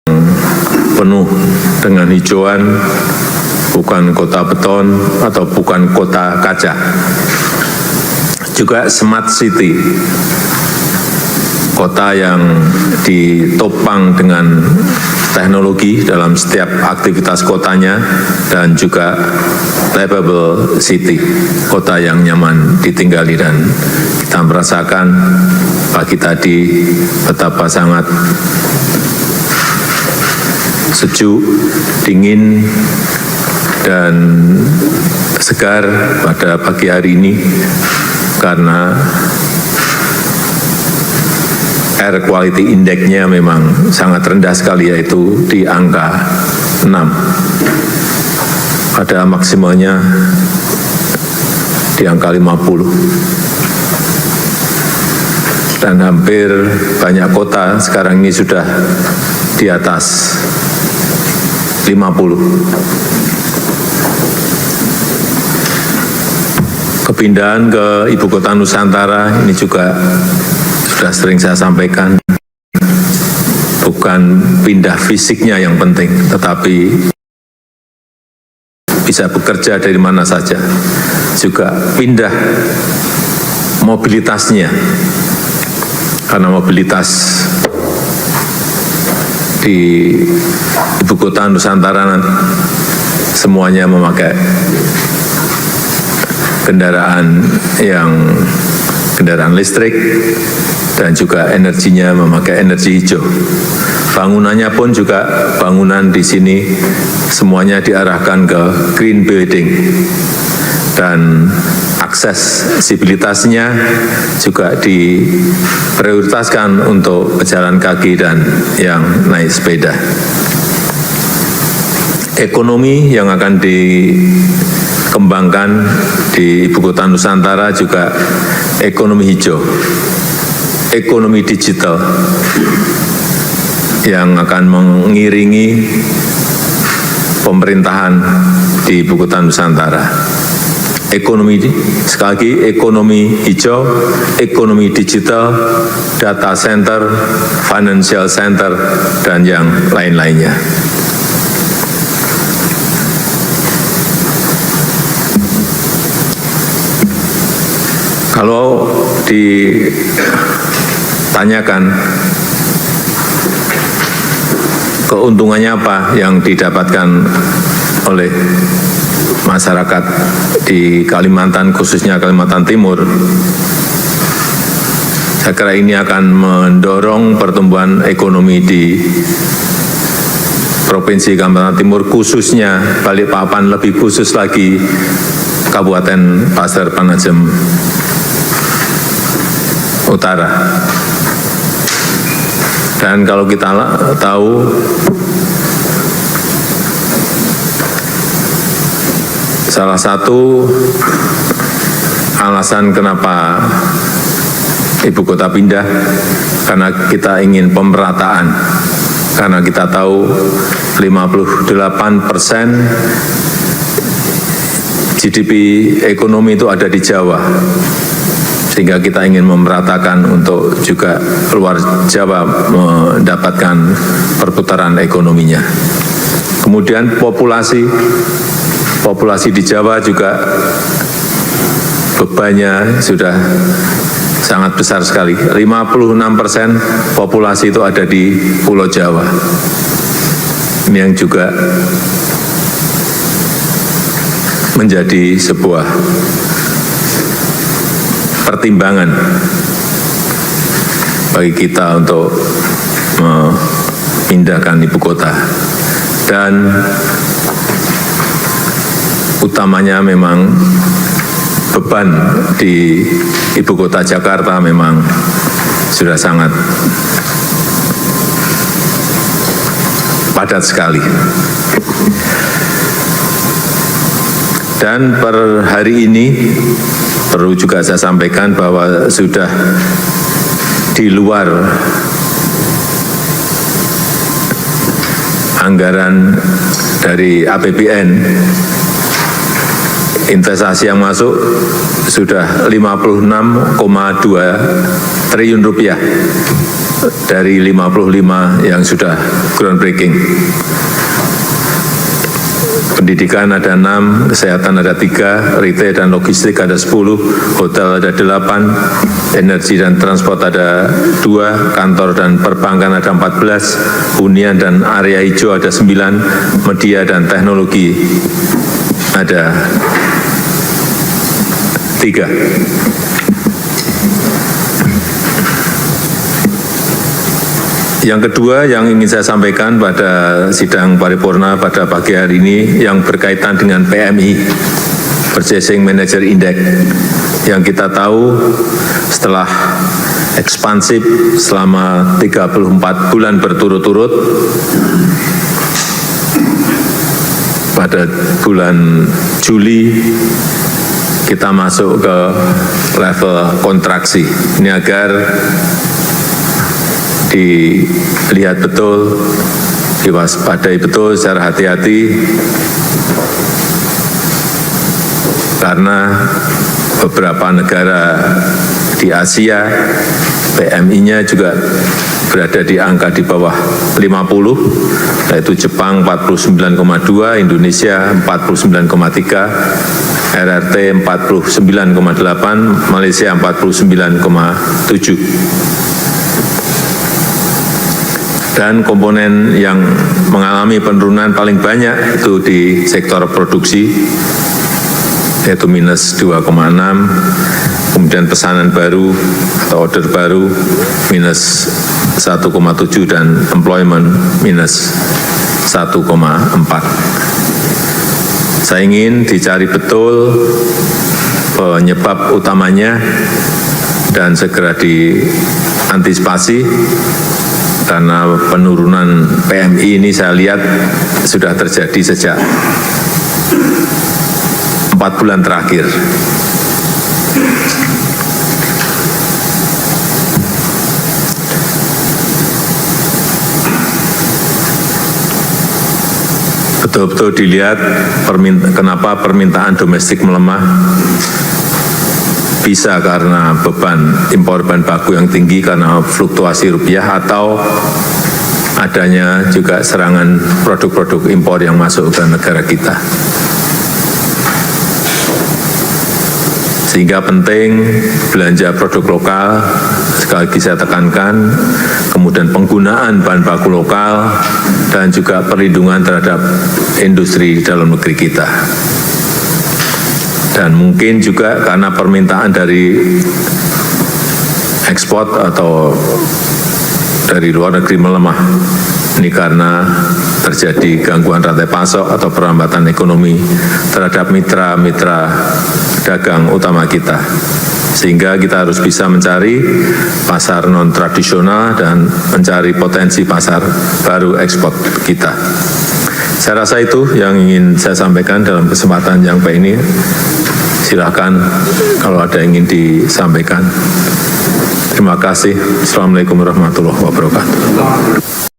penuh dengan hijauan, bukan kota beton atau bukan kota kaca. Juga smart city, kota yang ditopang dengan teknologi dalam setiap aktivitas kotanya, dan juga livable city, kota yang nyaman ditinggali. Dan kita merasakan pagi tadi betapa sangat sejuk, dingin, dan segar pada pagi hari ini karena air quality index-nya memang sangat rendah sekali, yaitu di angka 6. Pada maksimalnya di angka 50. Dan hampir banyak kota sekarang ini sudah di atas 50. Kepindahan ke Ibu Kota Nusantara ini juga sudah sering saya sampaikan, bukan pindah fisiknya yang penting, tetapi bisa bekerja dari mana saja, juga pindah mobilitasnya, karena mobilitas di Ibu Kota Nusantara semuanya memakai kendaraan listrik, dan juga energinya memakai energi hijau. Bangunannya pun juga bangunan di sini semuanya diarahkan ke green building, dan aksesibilitasnya juga diprioritaskan untuk pejalan kaki dan yang naik sepeda. Ekonomi yang akan dikembangkan di Ibu Kota Nusantara juga ekonomi hijau, ekonomi digital yang akan mengiringi pemerintahan di Ibu Kota Nusantara. Ekonomi, sekali lagi, ekonomi hijau, ekonomi digital, data center, financial center, dan yang lain-lainnya. Kalau ditanyakan keuntungannya apa yang didapatkan oleh masyarakat di Kalimantan, khususnya Kalimantan Timur, saya kira ini akan mendorong pertumbuhan ekonomi di Provinsi Kalimantan Timur, khususnya Balikpapan, lebih khusus lagi Kabupaten Pasir Penajam Utara. Dan kalau kita tahu, salah satu alasan kenapa ibu kota pindah, karena kita ingin pemerataan. Karena kita tahu 58% GDP ekonomi itu ada di Jawa. Sehingga kita ingin memeratakan untuk juga luar Jawa mendapatkan perputaran ekonominya. Kemudian populasi di Jawa juga bebannya sudah sangat besar sekali. 56% populasi itu ada di Pulau Jawa. Ini yang juga menjadi sebuah pertimbangan bagi kita untuk memindahkan ibu kota. Dan utamanya memang beban di ibu kota Jakarta memang sudah sangat padat sekali. Dan per hari ini perlu juga saya sampaikan bahwa sudah di luar anggaran dari APBN investasi yang masuk sudah 56,2 triliun rupiah dari 55 yang sudah groundbreaking. Pendidikan ada 6, kesehatan ada 3, retail dan logistik ada 10, hotel ada 8, energi dan transport ada 2, kantor dan perbankan ada 14, hunian dan area hijau ada 9, media dan teknologi ada 3. Yang kedua yang ingin saya sampaikan pada sidang paripurna pada pagi hari ini yang berkaitan dengan PMI, Purchasing Manager Index, yang kita tahu setelah ekspansif selama 34 bulan berturut-turut, pada bulan Juli kita masuk ke level kontraksi. Ini agar dilihat betul, diwaspadai betul secara hati-hati, karena beberapa negara di Asia PMI-nya juga berada di angka di bawah 50, yaitu Jepang 49,2, Indonesia 49,3, RRT 49,8, Malaysia 49,7. Dan komponen yang mengalami penurunan paling banyak itu di sektor produksi, yaitu minus 2,6, kemudian pesanan baru atau order baru minus 1,7, dan employment minus 1,4. Saya ingin dicari betul penyebab utamanya dan segera diantisipasi, karena penurunan PMI ini saya lihat sudah terjadi sejak 4 bulan terakhir. Betul-betul dilihat kenapa permintaan domestik melemah. Bisa karena beban impor bahan baku yang tinggi karena fluktuasi rupiah, atau adanya juga serangan produk-produk impor yang masuk ke negara kita. Sehingga penting belanja produk lokal, sekali lagi saya tekankan, kemudian penggunaan bahan baku lokal, dan juga perlindungan terhadap industri dalam negeri kita. Dan mungkin juga karena permintaan dari ekspor atau dari luar negeri melemah. Ini karena terjadi gangguan rantai pasok atau perlambatan ekonomi terhadap mitra-mitra dagang utama kita. Sehingga kita harus bisa mencari pasar non-tradisional dan mencari potensi pasar baru ekspor kita. Saya rasa itu yang ingin saya sampaikan dalam kesempatan yang baik ini. Silakan kalau ada yang ingin disampaikan. Terima kasih. Assalamualaikum warahmatullahi wabarakatuh.